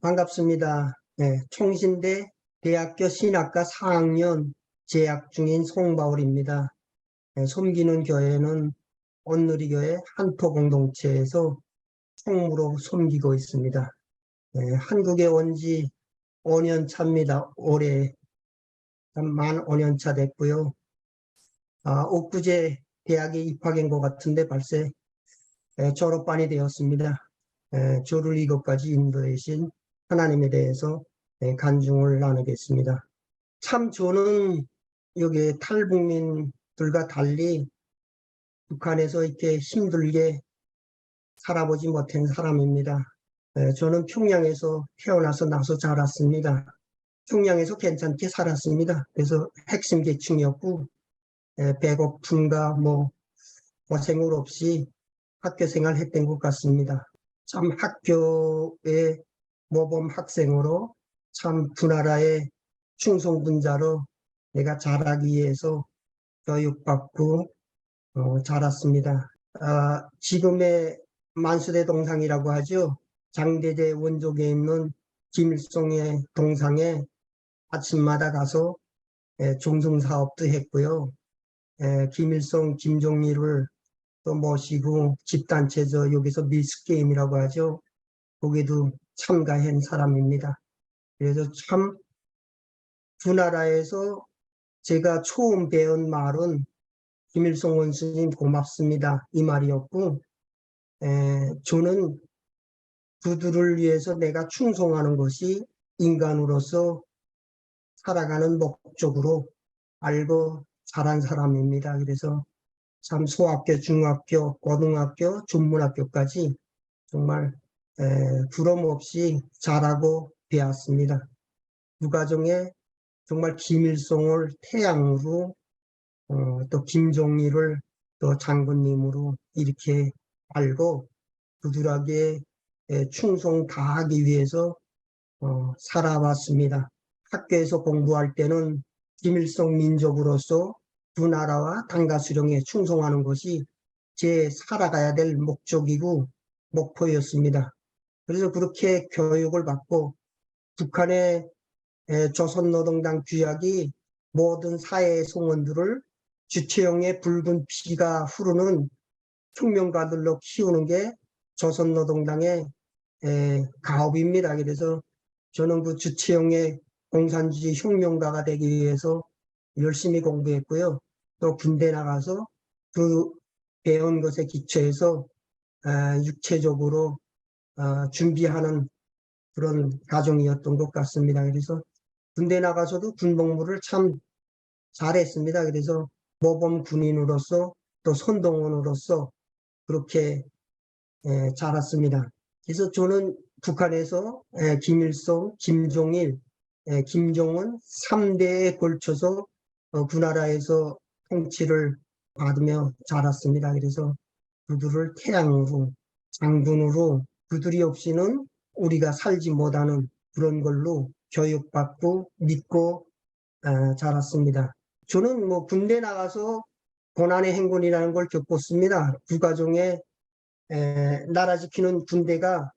반갑습니다. 총신대 대학교 신학과 4학년 재학 중인 송바울입니다. 섬기는 교회는 온누리교회 한토공동체에서 총무로 섬기고 있습니다. 한국에 온 지 5년 차입니다. 올해 만 5년 차 됐고요. 엊그제 대학에 입학한 것 같은데 벌써 졸업반이 되었습니다. 저를 이것까지 인도하신 하나님에 대해서 간증을 나누겠습니다. 참 저는 여기 탈북민들과 달리 북한에서 이렇게 힘들게 살아보지 못한 사람입니다. 저는 평양에서 태어나서 나서 자랐습니다. 평양에서 괜찮게 살았습니다. 그래서 핵심 계층이었고 배고픔과 고생을 없이 학교 생활했던 것 같습니다. 참 학교의 모범 학생으로 참 두 나라의 충성분자로 내가 자라기 위해서 교육받고 자랐습니다. 지금의 만수대 동상이라고 하죠. 장대대 원족에 있는 김일성의 동상에 아침마다 가서 종성사업도 했고요. 김일성, 김정일을 또 모시고 집단체죠. 여기서 미스게임이라고 하죠. 거기도 참가한 사람입니다. 그래서 참 두 나라에서 제가 처음 배운 말은 김일성 원수님 고맙습니다. 이 말이었고, 저는 그들을 위해서 내가 충성하는 것이 인간으로서 살아가는 목적으로 알고 자란 사람입니다. 그래서 참 소학교, 중학교, 고등학교, 전문학교까지 정말 부럼 없이 잘하고 배웠습니다. 유가정에 정말 김일성을 태양으로 또 김정일을 또 장군님으로 이렇게 알고 그들에게 충성 다하기 위해서 살아왔습니다. 학교에서 공부할 때는 김일성 민족으로서 두 나라와 당가 수령에 충성하는 것이 제 살아가야 될 목적이고 목표였습니다. 그래서 그렇게 교육을 받고 북한의 조선노동당 규약이 모든 사회의 성원들을 주체형의 붉은 피가 흐르는 혁명가들로 키우는 게 조선노동당의 가업입니다. 그래서 저는 그 주체형의 공산주의 혁명가가 되기 위해서 열심히 공부했고요. 또 군대 나가서 그 배운 것에 기초해서 육체적으로 준비하는 그런 과정이었던 것 같습니다. 그래서 군대 나가서도 군복무를 참 잘했습니다. 그래서 모범 군인으로서 또 선동원으로서 그렇게 자랐습니다. 그래서 저는 북한에서 김일성, 김종일, 김정은 3대에 걸쳐서 그 나라에서 통치를 받으며 자랐습니다. 그래서 그들을 태양으로, 장군으로 그들이 없이는 우리가 살지 못하는 그런 걸로 교육받고 믿고 자랐습니다. 저는 군대 나가서 고난의 행군이라는 걸 겪었습니다. 부가종에 나라 지키는 군대가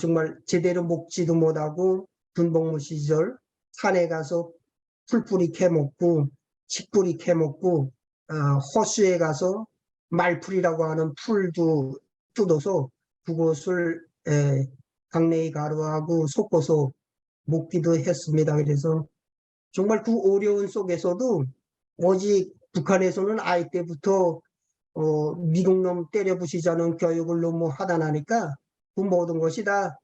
정말 제대로 먹지도 못하고 군복무 시절 산에 가서 풀뿌리 캐먹고 칡뿌리 캐먹고 호수에 가서 말풀이라고 하는 풀도 뜯어서 그것을 강냉이 가루하고 섞어서 먹기도 했습니다. 그래서 정말 그 어려운 속에서도 오직 북한에서는 아이 때부터 미국 놈 때려 부시자는 교육을 너무 하다 나니까 그 모든 것이 다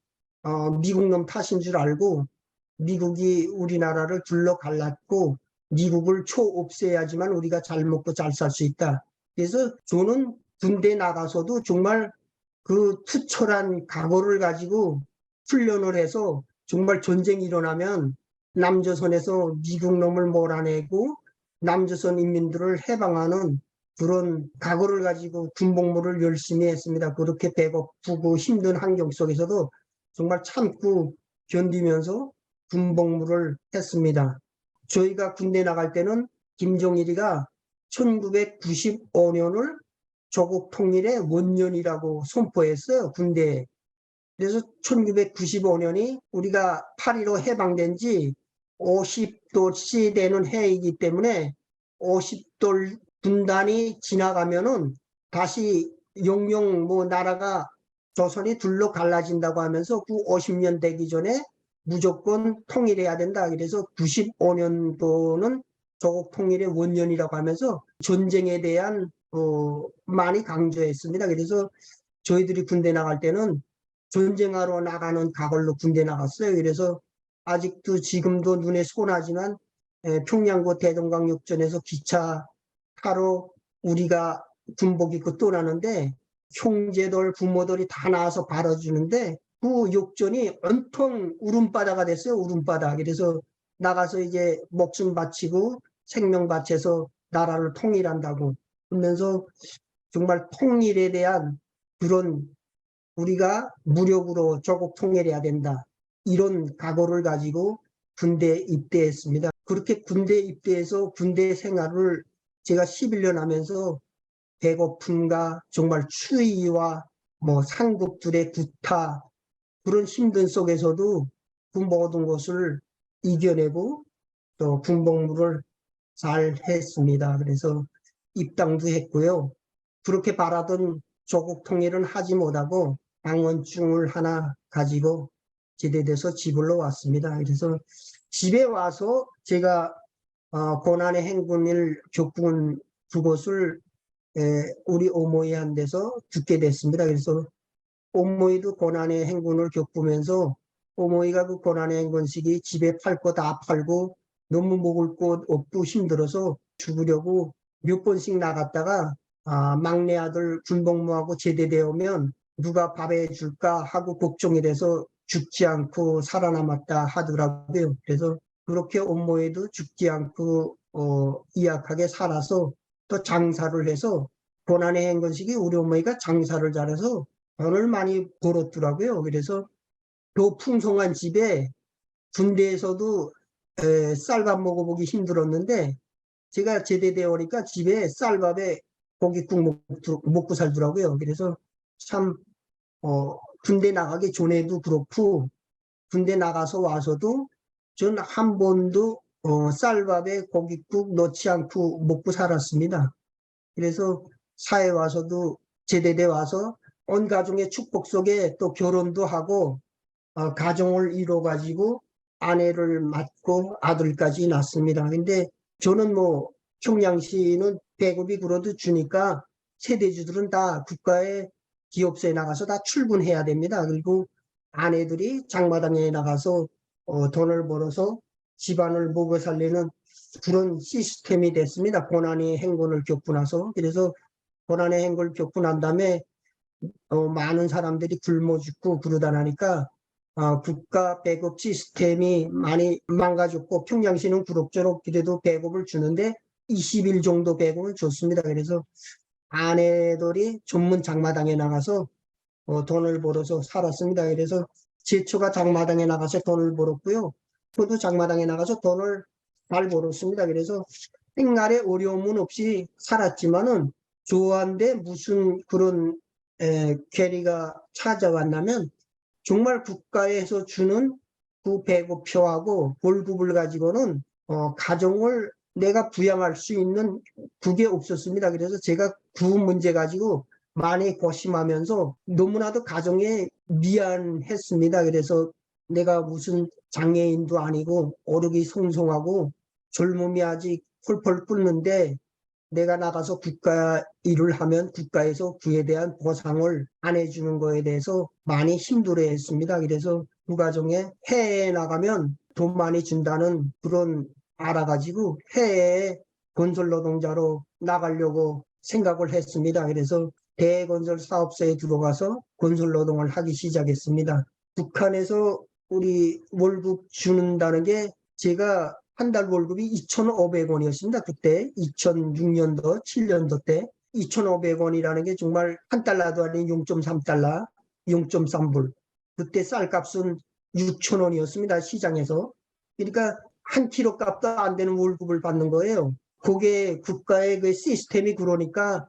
미국 놈 탓인 줄 알고 미국이 우리나라를 둘러 갈랐고 미국을 없애야지만 우리가 잘 먹고 잘 살 수 있다. 그래서 저는 군대 나가서도 정말 그 투철한 각오를 가지고 훈련을 해서 정말 전쟁이 일어나면 남조선에서 미국 놈을 몰아내고 남조선 인민들을 해방하는 그런 각오를 가지고 군복무를 열심히 했습니다. 그렇게 배고프고 힘든 환경 속에서도 정말 참고 견디면서 군복무를 했습니다. 저희가 군대 나갈 때는 김정일이가 1995년을 조국 통일의 원년이라고 선포했어요. 군대에. 그래서 1995년이 우리가 8.15 해방된 지 50돌씩 되는 해이기 때문에 50돌 분단이 지나가면은 다시 용용 뭐 나라가 조선이 둘로 갈라진다고 하면서 그 50년 되기 전에 무조건 통일해야 된다. 그래서 95년도는 조국 통일의 원년이라고 하면서 전쟁에 대한 많이 강조했습니다. 그래서 저희들이 군대 나갈 때는 전쟁하러 나가는 각오로 군대 나갔어요. 그래서 아직도 지금도 눈에 선하지만 평양고 대동강역전에서 기차 타러 우리가 군복 입고 떠나는데 형제들 부모들이 다 나와서 받아주는데 그 욕전이 온통 울음바다가 됐어요. 울음바다. 그래서 나가서 이제 목숨 바치고 생명 바쳐서 나라를 통일한다고 그러면서 정말 통일에 대한 그런 우리가 무력으로 조국 통일해야 된다. 이런 각오를 가지고 군대에 입대했습니다. 그렇게 군대에 입대해서 군대 생활을 제가 11년 하면서 배고픔과 정말 추위와 뭐 상급들의 구타 그런 힘든 속에서도 그 모든 것을 이겨내고 또 군복무를 잘 했습니다. 그래서 입당도 했고요. 그렇게 바라던 조국 통일은 하지 못하고 방언증을 하나 가지고 제대돼서 집으로 왔습니다. 그래서 집에 와서 제가 고난의 행군을 겪은 그것을 우리 어머니한 데서 듣게 됐습니다. 그래서 어머니도 고난의 행군을 겪으면서 어머니가 그 고난의 행군 시기 집에 팔 거 다 팔고 너무 먹을 것 없고 힘들어서 죽으려고 몇 번씩 나갔다가 막내 아들 군복무하고 제대되면 누가 밥 해줄까 하고 걱정이 돼서 죽지 않고 살아남았다 하더라고요. 그래서 그렇게 어머니도 죽지 않고 이약하게 살아서 또 장사를 해서 고난의 행군 시기 우리 어머니가 장사를 잘해서 돈을 많이 벌었더라고요. 그래서 그 풍성한 집에 군대에서도 쌀밥 먹어보기 힘들었는데 제가 제대되어 오니까 집에 쌀밥에 고깃국 먹고 살더라고요. 그래서 참 군대 나가기 전에도 그렇고 군대 나가서 와서도 전 한 번도 쌀밥에 고깃국 넣지 않고 먹고 살았습니다. 그래서 사회 와서도 제대돼 와서 온 가정의 축복 속에 또 결혼도 하고 가정을 이뤄가지고 아내를 맡고 아들까지 낳습니다. 근데 저는 뭐 평양시는 배급이 그래도 주니까 세대주들은 다 국가의 기업소에 나가서 다 출근해야 됩니다. 그리고 아내들이 장마당에 나가서 돈을 벌어서 집안을 먹여 살리는 그런 시스템이 됐습니다. 고난의 행군을 겪고 나서. 그래서 고난의 행군을 겪고 난 다음에 많은 사람들이 굶어 죽고 그러다 나니까 국가 배급 시스템이 많이 망가졌고 평양시는 그럭저럭 그래도 배급을 주는데 20일 정도 배급을 줬습니다. 그래서 아내들이 전문 장마당에 나가서 돈을 벌어서 살았습니다. 그래서 제초가 장마당에 나가서 돈을 벌었고요. 저도 장마당에 나가서 돈을 잘 벌었습니다. 그래서 생활에 어려움은 없이 살았지만은 저한테 무슨 그런 괴리가 찾아왔냐면 정말 국가에서 주는 그 배급표하고 월급을 가지고는 가정을 내가 부양할 수 있는 그게 없었습니다. 그래서 제가 그 문제 가지고 많이 고심하면서 너무나도 가정에 미안했습니다. 그래서 내가 무슨 장애인도 아니고 어력이 성성하고 젊음이 아직 펄펄 끓는데 내가 나가서 국가 일을 하면 국가에서 그에 대한 보상을 안 해주는 거에 대해서 많이 힘들어했습니다. 그래서 그 가정에 해외에 나가면 돈 많이 준다는 그런 알아가지고 해외에 건설 노동자로 나가려고 생각을 했습니다. 그래서 대건설 사업소에 들어가서 건설 노동을 하기 시작했습니다. 북한에서 우리 월급 주는다는 게 제가 한 달 월급이 2,500원이었습니다. 그때 2006년도, 7년도 때 2,500원이라는 게 정말 한 달러도 아닌 0.3달러, 0.3불. 그때 쌀값은 6,000원이었습니다. 시장에서. 그러니까 한 킬로 값도 안 되는 월급을 받는 거예요. 그게 국가의 그 시스템이 그러니까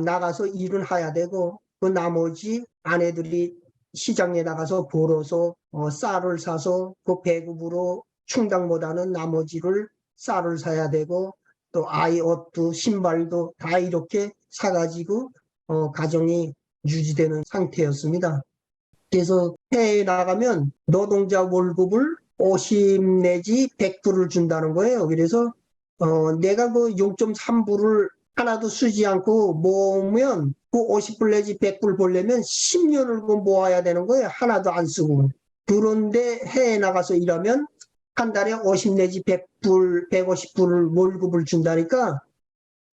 나가서 일은 해야 되고 그 나머지 아내들이 시장에 나가서 벌어서 쌀을 사서 그 배급으로 충당보다는 나머지를 쌀을 사야 되고 또 아이 옷도 신발도 다 이렇게 사가지고 가정이 유지되는 상태였습니다. 그래서 해외에 나가면 노동자 월급을 50 내지 100불을 준다는 거예요. 그래서 내가 그 0.3불을 하나도 쓰지 않고 모으면 그 50불 내지 100불 벌려면 10년을 모아야 되는 거예요. 하나도 안 쓰고. 그런데 해외에 나가서 일하면 한 달에 50 내지 100불, 150불을 월급을 준다니까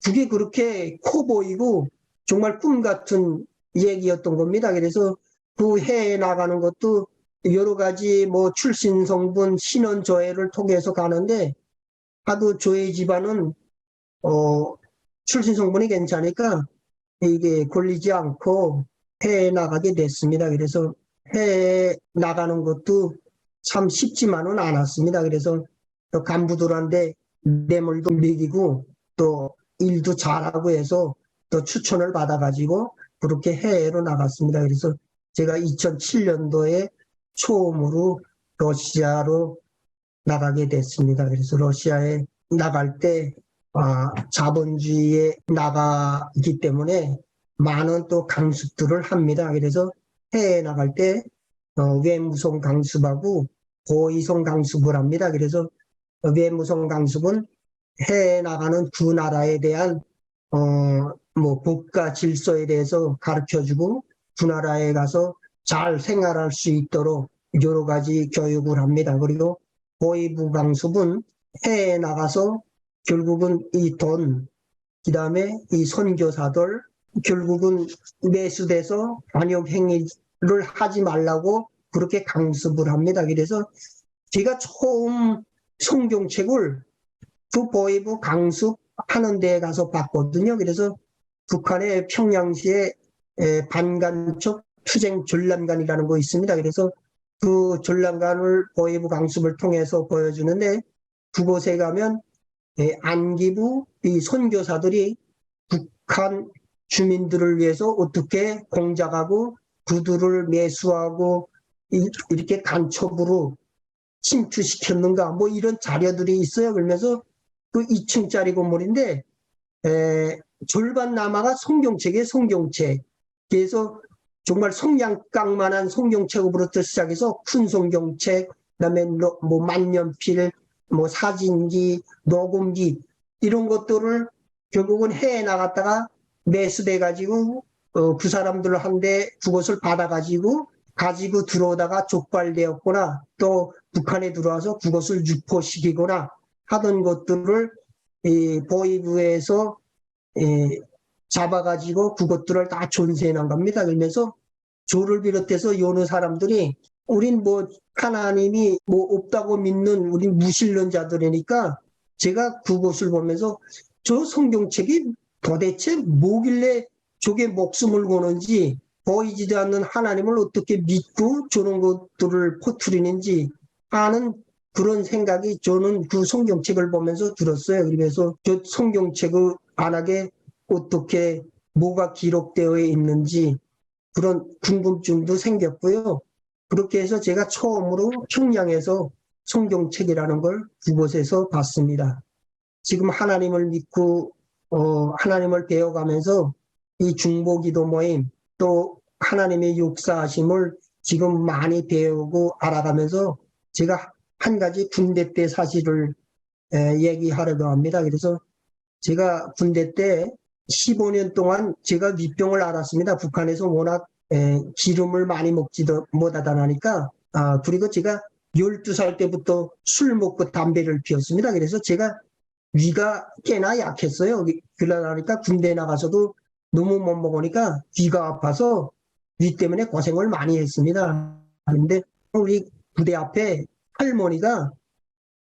그게 그렇게 커 보이고 정말 꿈 같은 얘기였던 겁니다. 그래서 그 해외에 나가는 것도 여러 가지 뭐 출신 성분, 신원 조회를 통해서 가는데 하도 저희 집안은 출신 성분이 괜찮으니까 이게 걸리지 않고 해외에 나가게 됐습니다. 그래서 해외에 나가는 것도 참 쉽지만은 않았습니다. 그래서 또 간부들한테 뇌물도 먹이고 또 일도 잘하고 해서 또 추천을 받아가지고 그렇게 해외로 나갔습니다. 그래서 제가 2007년도에 처음으로 러시아로 나가게 됐습니다. 그래서 러시아에 나갈 때 자본주의에 나가기 때문에 많은 또 강습들을 합니다. 그래서 해외에 나갈 때 외무성 강습하고 고위성 강습을 합니다. 그래서 외무성 강습은 해외에 나가는 그 나라에 대한 뭐 국가 질서에 대해서 가르쳐주고 그 나라에 가서 잘 생활할 수 있도록 여러 가지 교육을 합니다. 그리고 고위부 강습은 해외에 나가서 결국은 이 돈, 그 다음에 이 선교사들, 결국은 매수돼서 반역 행위를 하지 말라고 그렇게 강습을 합니다. 그래서 제가 처음 성경책을 그 보위부 강습하는 데에 가서 봤거든요. 그래서 북한의 평양시에 반간첩 투쟁 전람관이라는 거 있습니다. 그래서 그 전람관을 보위부 강습을 통해서 보여주는데 그곳에 가면 안기부 이 선교사들이 북한 주민들을 위해서 어떻게 공작하고 그들을 매수하고 이렇게 간첩으로 침투시켰는가 뭐 이런 자료들이 있어요. 그러면서 그 2층짜리 건물인데 절반 남아가 성경책이에요. 성경책. 그래서 정말 성냥깡만한 성경책으로부터 시작해서 큰 성경책, 그다음에 뭐 만년필, 뭐 사진기, 녹음기 이런 것들을 결국은 해외에 나갔다가 매수돼 가지고 그 사람들한테 그것을 받아가지고 가지고 들어오다가 족발되었거나 또 북한에 들어와서 그것을 유포시키거나 하던 것들을 보위부에서 잡아가지고 그것들을 다 존재해 난 겁니다. 그러면서 저를 비롯해서 여느 사람들이 우린 뭐 하나님이 뭐 없다고 믿는 우린 무신론자들이니까 제가 그것을 보면서 저 성경책이 도대체 뭐길래 저게 목숨을 거는지 보이지도 않는 하나님을 어떻게 믿고 저런 것들을 퍼뜨리는지 하는 그런 생각이 저는 그 성경책을 보면서 들었어요. 그래서 저 성경책을 안하게 어떻게 뭐가 기록되어 있는지 그런 궁금증도 생겼고요. 그렇게 해서 제가 처음으로 평양에서 성경책이라는 걸 그곳에서 봤습니다. 지금 하나님을 믿고 하나님을 배워가면서 이 중보기도 모임 또 하나님의 역사하심을 지금 많이 배우고 알아가면서 제가 한 가지 군대 때 사실을 얘기하려고 합니다. 그래서 제가 군대 때 15년 동안 제가 위병을 앓았습니다. 북한에서 워낙 기름을 많이 먹지도 못하다 보니까 그리고 제가 12살 때부터 술 먹고 담배를 피웠습니다. 그래서 제가 위가 꽤나 약했어요. 그러다 군대에 나가서도 너무 못 먹으니까 귀가 아파서 위 때문에 고생을 많이 했습니다. 그런데 우리 부대 앞에 할머니가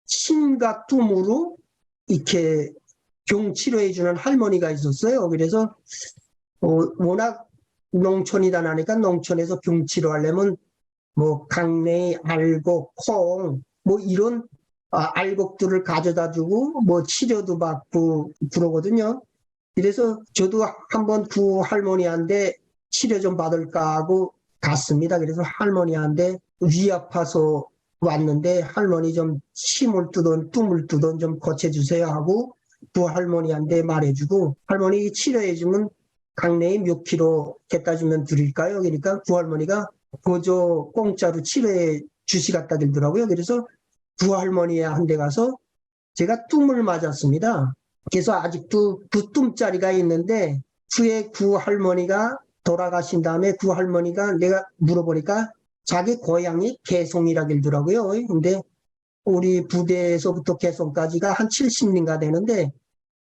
신과 뜸으로 이렇게 병 치료해주는 할머니가 있었어요. 그래서 워낙 농촌이다 나니까 농촌에서 병 치료하려면 뭐 강냉이, 알곡, 콩 뭐 이런 알곡들을 가져다 주고 뭐 치료도 받고 그러거든요. 그래서 저도 한번 그 할머니한테 치료 좀 받을까 하고 갔습니다. 그래서 할머니한테 위 아파서 왔는데 할머니 좀 침을 뜨던 뜸을 뜨던 좀 고쳐주세요 하고 그 할머니한테 말해주고 할머니 치료해주면 강내에 몇 킬로 갖다 주면 드릴까요? 그러니까 그 할머니가 그저 공짜로 치료해 주시겠다 들더라고요. 그래서 그 할머니한테 가서 제가 뜸을 맞았습니다. 그래서 아직도 그 뜸자리가 있는데 후에 그 할머니가 돌아가신 다음에 그 할머니가 내가 물어보니까 자기 고향이 개송이라 길더라고요. 근데 우리 부대에서부터 개송까지가 한 70리가 되는데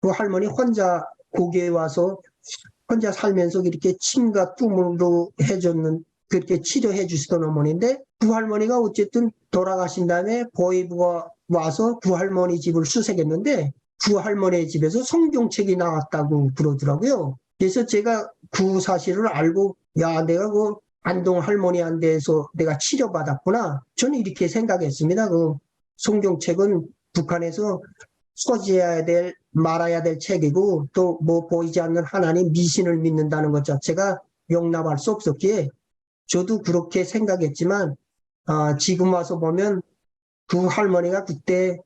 그 할머니 혼자 고개에 와서 혼자 살면서 이렇게 침과 뜸으로 해줬는 그렇게 치료해 주시던 어머니인데 그 할머니가 어쨌든 돌아가신 다음에 보이부가 와서 그 할머니 집을 수색했는데 그 할머니 집에서 성경책이 나왔다고 그러더라고요. 그래서 제가 그 사실을 알고 야 내가 그 안동 할머니한테서 내가 치료받았구나. 저는 이렇게 생각했습니다. 그 성경책은 북한에서 소지해야 될 말아야 될 책이고 또 뭐 보이지 않는 하나님 미신을 믿는다는 것 자체가 용납할 수 없었기에 저도 그렇게 생각했지만 지금 와서 보면 그 할머니가 그때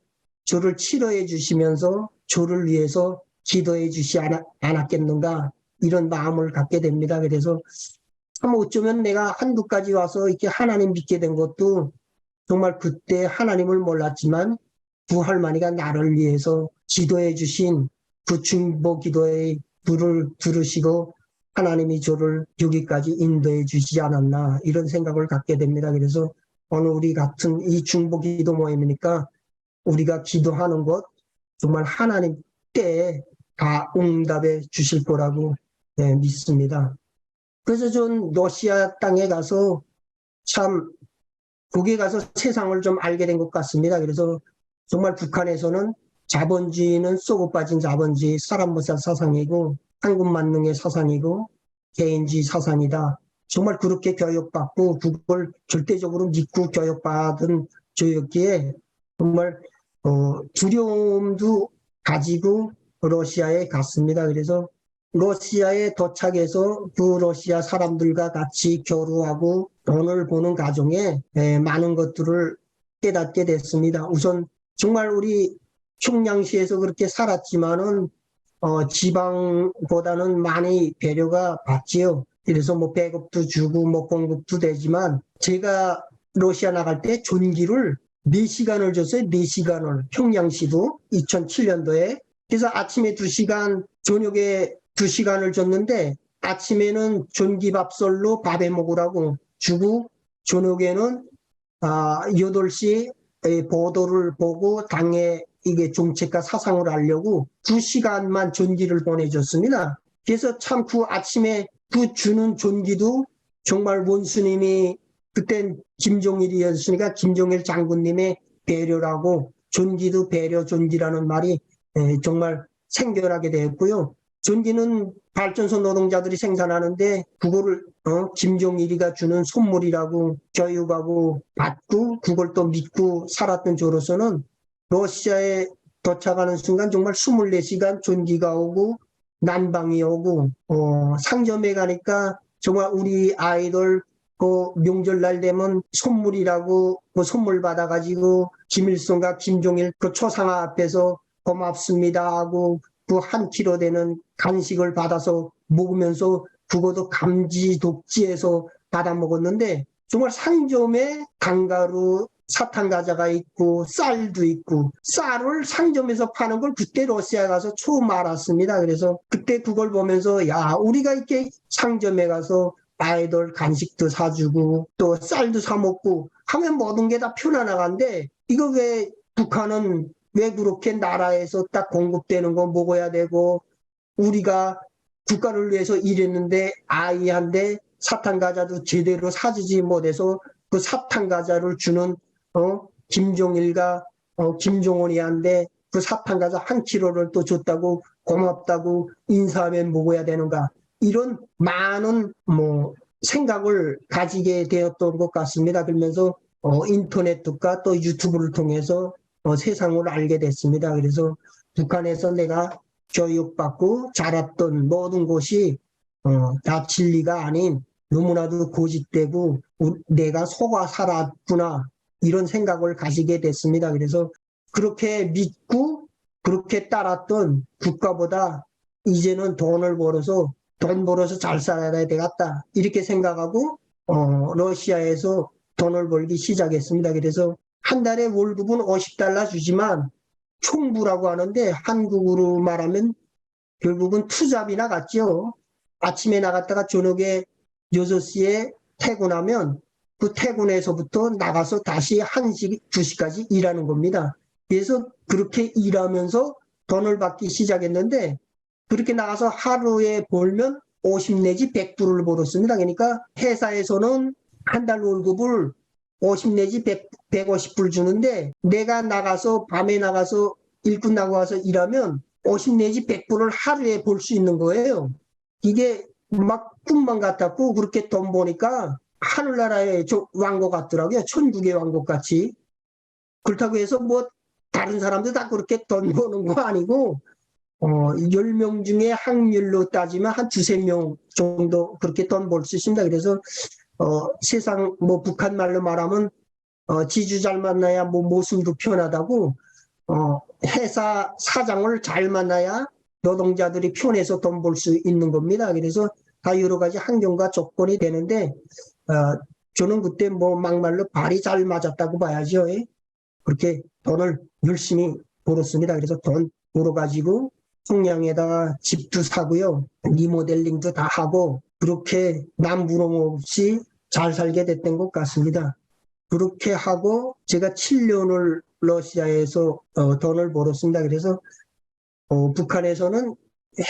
저를 치료해 주시면서 저를 위해서 기도해 주시 않았겠는가 이런 마음을 갖게 됩니다. 그래서 참 어쩌면 내가 한국까지 와서 이렇게 하나님 믿게 된 것도 정말 그때 하나님을 몰랐지만 그 할머니가 나를 위해서 기도해 주신 그 중보 기도의 불을 들으시고 하나님이 저를 여기까지 인도해 주시지 않았나 이런 생각을 갖게 됩니다. 그래서 오늘 우리 같은 이 중보 기도 모임이니까 우리가 기도하는 것 정말 하나님 때에 다 응답해 주실 거라고 믿습니다. 그래서 전 러시아 땅에 가서 참 거기에 가서 세상을 좀 알게 된 것 같습니다. 그래서 정말 북한에서는 자본주의는 쏘고 빠진 자본주의, 사람 못살 사상이고 한국 만능의 사상이고 개인주의 사상이다. 정말 그렇게 교육받고 그걸 절대적으로 믿고 교육받은 저였기에 정말 두려움도 가지고 러시아에 갔습니다. 그래서 러시아에 도착해서 그 러시아 사람들과 같이 교류하고 돈을 버는 과정에 많은 것들을 깨닫게 됐습니다. 우선 정말 우리 평양시에서 그렇게 살았지만은 지방보다는 많이 배려가 받지요. 그래서 뭐 배급도 주고 뭐 공급도 되지만 제가 러시아 나갈 때 전기를 4시간을 줬어요. 4시간을 평양시도 2007년도에. 그래서 아침에 2시간 저녁에 2시간을 줬는데 아침에는 전기밥설로 밥해 먹으라고 주고 저녁에는 8시 보도를 보고 당의 이게 정책과 사상을 알려고 2시간만 전기를 보내줬습니다. 그래서 참 그 아침에 그 주는 전기도 정말 원수님이 그땐 김종일이었으니까 김종일 장군님의 배려라고 전기도 배려 전기라는 말이 정말 생겨나게 되었고요. 전기는 발전소 노동자들이 생산하는데 그거를 김종일이가 주는 선물이라고 교육하고 받고 그걸 또 믿고 살았던 저로서는 러시아에 도착하는 순간 정말 24시간 전기가 오고 난방이 오고 상점에 가니까 정말 우리 아이들 그 명절날 되면 선물이라고 그 선물 받아가지고 김일성과 김종일 그 초상화 앞에서 고맙습니다 하고 그 한 킬로 되는 간식을 받아서 먹으면서 그것도 감지 독지에서 받아 먹었는데 정말 상점에 강가루 사탕 과자가 있고 쌀도 있고 쌀을 상점에서 파는 걸 그때 러시아에 가서 처음 알았습니다. 그래서 그때 그걸 보면서 야 우리가 이렇게 상점에 가서 아이들 간식도 사주고 또 쌀도 사 먹고 하면 모든 게 다 편안한데 이거 왜 북한은 왜 그렇게 나라에서 딱 공급되는 거 먹어야 되고 우리가 국가를 위해서 일했는데 아이한테 사탕 과자도 제대로 사주지 못해서 그 사탕 과자를 주는 김종일과 김종원이한테 그 사탕 과자 한 킬로를 또 줬다고 고맙다고 인사하면 먹어야 되는가 이런 많은 생각을 가지게 되었던 것 같습니다. 그러면서 인터넷과 또 유튜브를 통해서 세상을 알게 됐습니다. 그래서 북한에서 내가 교육받고 자랐던 모든 곳이 다 진리가 아닌 너무나도 고집되고 내가 속아 살았구나 이런 생각을 가지게 됐습니다. 그래서 그렇게 믿고 그렇게 따랐던 국가보다 이제는 돈 벌어서 잘 살아야 되겠다 이렇게 생각하고 러시아에서 돈을 벌기 시작했습니다. 그래서 한 달에 월급은 $50 주지만 총부라고 하는데 한국으로 말하면 결국은 투잡이나 같죠. 아침에 나갔다가 저녁에 6시에 퇴근하면 그 퇴근에서부터 나가서 다시 1시, 2시까지 일하는 겁니다. 그래서 그렇게 일하면서 돈을 받기 시작했는데 그렇게 나가서 하루에 벌면 50 내지 100불을 벌었습니다. 그러니까 회사에서는 한 달 월급을 50 내지 150불 주는데 내가 나가서 밤에 나가서 일 끝나고 와서 일하면 50 내지 100불을 하루에 벌 수 있는 거예요. 이게 막 꿈만 같았고 그렇게 돈 버니까 하늘나라의 왕국 같더라고요. 천국의 왕국 같이. 그렇다고 해서 뭐 다른 사람들 다 그렇게 돈 버는 거 아니고 10명 중에 확률로 따지면 한 두세 명 정도 그렇게 돈 벌 수 있습니다. 그래서 세상 뭐 북한 말로 말하면 지주 잘 만나야 뭐 모순도 편하다고 회사 사장을 잘 만나야 노동자들이 편해서 돈 벌 수 있는 겁니다. 그래서 다 여러 가지 환경과 조건이 되는데 저는 그때 뭐 막말로 발이 잘 맞았다고 봐야죠. 예? 그렇게 돈을 열심히 벌었습니다. 그래서 돈 벌어가지고 청량에다가 집도 사고요. 리모델링도 다 하고 그렇게 남부름 없이 잘 살게 됐던 것 같습니다. 그렇게 하고 제가 7년을 러시아에서 돈을 벌었습니다. 그래서 북한에서는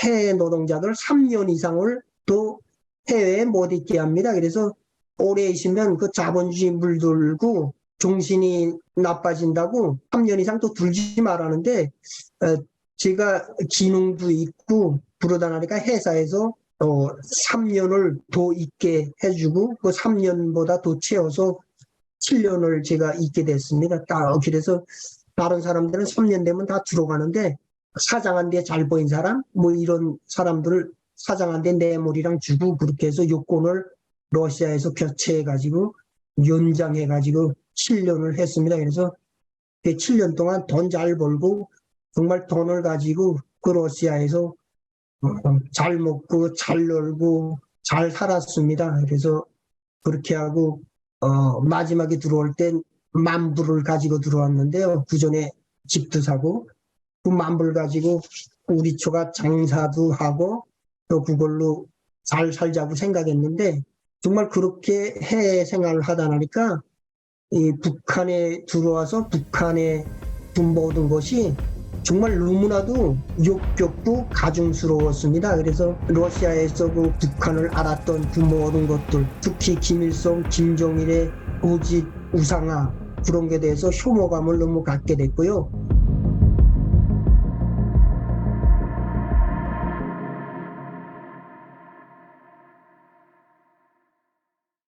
해외 노동자들 3년 이상을 또 해외에 못 있게 합니다. 그래서 오래 있으면 그 자본주의 물들고 정신이 나빠진다고 3년 이상 또 들지 말라는데 제가 기능도 있고 그러다 나니까 회사에서 3년을 더 있게 해주고 그 3년보다 더 채워서 7년을 제가 있게 됐습니다. 그래서 다른 사람들은 3년 되면 다 들어가는데 사장한테 잘 보인 사람 뭐 이런 사람들을 사장한테 뇌물이랑 주고 그렇게 해서 요건을 러시아에서 교체해가지고 연장해가지고 7년을 했습니다. 그래서 그 7년 동안 돈 잘 벌고 정말 돈을 가지고 그 러시아에서 잘 먹고 잘 놀고 잘 살았습니다. 그래서 그렇게 하고 마지막에 들어올 땐 10,000불을 가지고 들어왔는데요. 그 전에 집도 사고 그 10,000불 가지고 우리 초가 장사도 하고 또 그걸로 잘 살자고 생각했는데 정말 그렇게 해외 생활을 하다 보니까 이 북한에 들어와서 북한에 돈 모든 것이 정말 너무나도 역겹고 가증스러웠습니다. 그래서 러시아에서 그 북한을 알았던 그 모든 것들, 특히 김일성, 김정일의 고집, 우상화 그런 게 대해서 혐오감을 너무 갖게 됐고요.